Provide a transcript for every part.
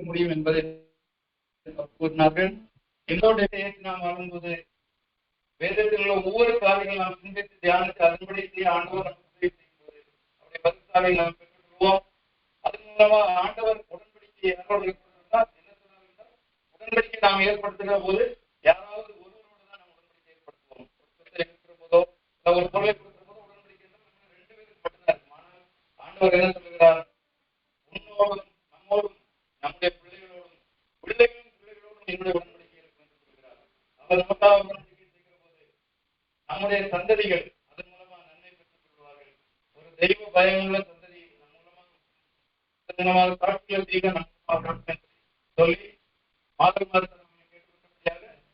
முடியும் என்பதை கூறினார்கள். என்னோட நாம் வாழும்போது வேதத்தில் உள்ள ஒவ்வொரு காரியங்களும் நாம் சிந்தித்து தியானித்து அதன்படி செய்ய ஆண்டவர் நமக்கு செய்யும்போது அவருடைய பரிசுத்தாவை நாம் பெற்றுக்கொள்வோம். அதன் மூலமா ஆண்டவர் உடன்படிக்கை யாரோடு ஏற்படுத்தினால் என்ன சொன்னார், உடன்படிக்கை நாம் ஏற்படுத்துகிற போது யாராவது ஒருவரோடு தான் நாம் உடன்படிக்கை ஏற்படுத்துவோம். இருக்கிற போதோ இல்லை ஒரு பொருளை கொடுக்கிற போதோ உடன்படிக்கை ரெண்டு பேருக்கு மட்டும்தான் இருக்கும். ஆனால் ஆண்டவர் என்ன சொல்லுகிறார், உன்னோடும் நம்மோடும் நம்முடைய பிள்ளைகளோடும் பிள்ளைகளோடும் என்னுடைய உடன்படிக்கை இருக்கும் என்று சொல்கிறார். அவர் நமக்காக உடன்படிக்கை செய்கிற போது நம்முடைய சந்ததிகள் அதன் மூலமாக நன்மை பெற்றுக் கொள்வார்கள். ஒரு தெய்வ பயமுள்ள சந்ததி நம் மூலமாக காட்சிகள் செய்ய நம்ம சொல்லி மாதம் கேட்டுக்கொண்டபடியாக ஒரு அவர் தெலுங்கில் அவர்கள்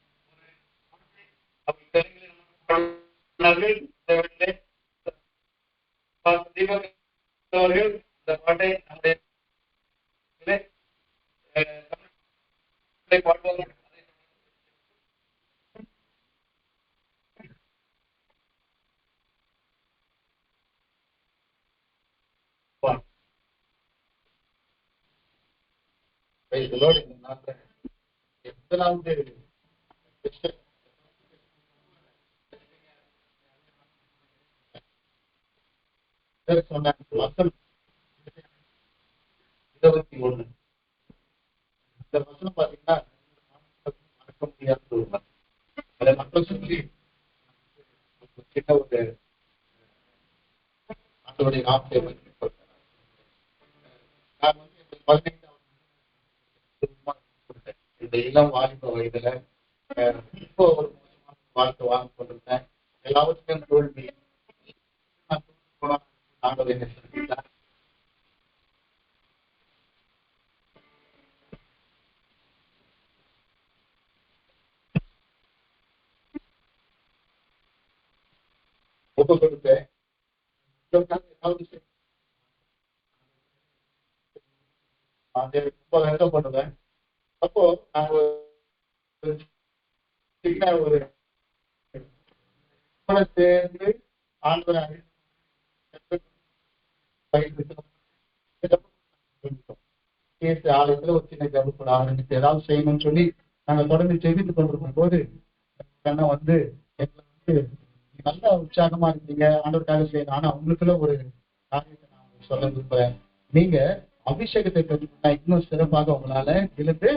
இந்த பாட்டை நம்முடைய பாடுவார்கள். வசனம் 21 இந்த வசனம் பாத்தீங்கன்னா மறக்க முடியாத அதை மக்கள் சொல்லி சின்ன ஒரு அதோடைய நாட்டை நான் வந்து 15ஆம் இந்த இளம் வாலிப வயதுல இப்போ ஒரு மோசமான வாழ்க்கை வாழ்ந்து கொண்டிருந்தேன். எல்லாவற்றுக்கும் தோல்வி. நாங்கள் என்ன சொல்லிட்டார், ஒப்பு கொடுத்தேன். என்ன பண்ணுவேன், அப்போ நாங்க ஒரு சேர்ந்து ஆண்டு ஆலயத்துல ஒரு சின்ன ஜபப்பட ஆரம்பிச்சு ஏதாவது செய்யணும்னு சொல்லி நாங்க தொடர்ந்து செய்து கொண்டிருக்கும் போது வந்து எங்களை வந்து நல்லா உற்சாகமா இருக்கீங்க, ஆண்டவருக்காக செய்யணும். ஆனா உங்களுக்குள்ள ஒரு காரியத்தை நான் சொல்ல விரும்புறேன். நீங்க அபிஷேகத்தை பெற்றுக்கொண்டா இன்னும் சிறப்பாக உங்களால இழுத்து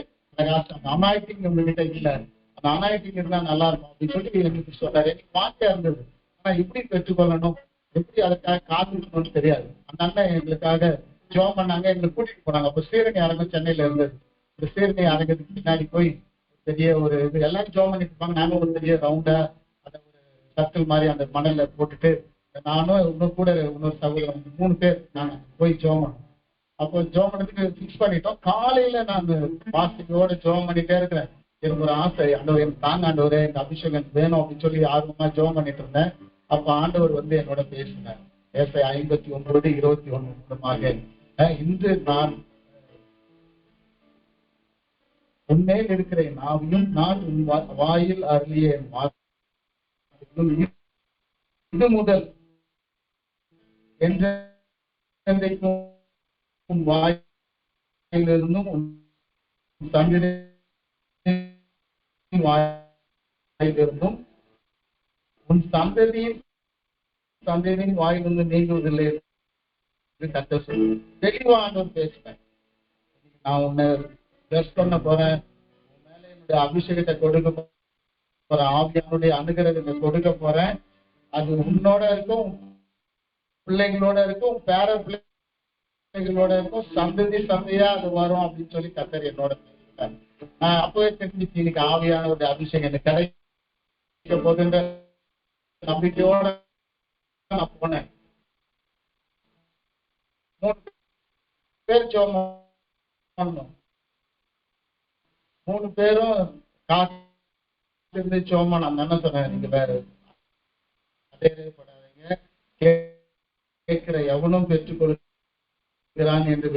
அனாயிட்டிங் உங்ககிட்ட இல்ல, அந்த அனாயிட்டிங் இருந்தா நல்லா இருக்கும் அப்படின்னு சொல்லி எனக்கு சொல்றாரு. எனக்கு வார்த்தையா இருந்தது. ஆனா எப்படி பெற்றுக்கொள்ளணும், எப்படி அதுக்காக காத்துக்கணும்னு தெரியாது. அந்த அண்ணன் எங்களுக்காக ஜோம் பண்ணாங்க, எங்களை கூட்டிட்டு போனாங்க. அப்போ ஸ்ரீரணி அரங்கம் சென்னையில இருந்தது. இந்த ஸ்ரீரணி அரங்கத்துக்கு பின்னாடி போய் பெரிய ஒரு இது எல்லாரும் ஜோம் பண்ணிட்டு இருப்பாங்க. நாங்க ஒரு பெரிய ரவுண்டா அந்த ஒரு சர்க்கிள் மாதிரி அந்த மணல்ல போட்டுட்டு நானும் இன்னும் கூட இன்னொரு சகோதரன் 3 பேர் நாங்க போய் ஜோம் பண்ணோம். அப்போ ஜோம் பண்ணதுக்கு ஃபிக்ஸ் பண்ணிட்டோம். காலையில நான் வாசிக்கையோட ஜோம் பண்ணிட்டே இருக்கிறேன். எனக்கு ஒரு ஆசை, ஆண்டவர் எனக்கு தாங்க ஆண்டவரே, எனக்கு அபிஷேகம் வேணும் அப்படின்னு சொல்லி ஆர்வமா ஜோம் பண்ணிட்டு இருந்தேன். அப்ப ஆண்டவர் வந்து என்னோட பேசினார். ஏசாயா 59:21 மூலமாக, இன்று நான் உன்மேல் இருக்கிற என் ஆவியும் நான் உன் வாயில் அருளிய என் வார்த்தையும் இது முதல் என்றைக்கும் உன் வாயிலிருந்தும் உன் சந்ததியின் வாயிலிருந்தும் உன் சந்ததியின் வாயிலிருந்து நீங்குவதில்லை என்று கர்த்தர் சொல்லு. தெளிவானவர் பேசுறேன். நான் உன்னை பிளஸ் பண்ண போறேன், உன் மேல என்னுடைய அபிஷேகத்தை கொடுக்க போறேன், ஆவியானுடைய அனுகிரகத்தை கொடுக்க போறேன். அது உன்னோட இருக்கும், பிள்ளைங்களோட இருக்கும், பேர பிள்ளைகளோட இருக்கும், சந்ததியா அது வரும் அப்படின்னு சொல்லி கர்த்தர் என்னோட பேசுறேன். நான் அப்பவே தெரிஞ்சுச்சு இன்னைக்கு ஆவியானுடைய அபிஷேகம் எனக்கு கிடைக்க போதுன்ற நம்பிக்கையோட நான் போனேன். 3 பேர் ஜெபம் பண்ணோம். 3 பேரும் காத்து ஜெபம் பண்ண. அந்த என்ன சொன்னேன், நீங்க வேற படாதீங்க, கேட்கிற எவனும் பெற்றுக் கொடுக்கிறான் என்று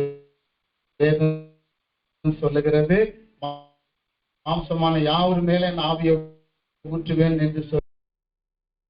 சொல்லுகிறது. மாம்சமான யாவர் மேலே ஆவியை ஊற்றுவேன் என்று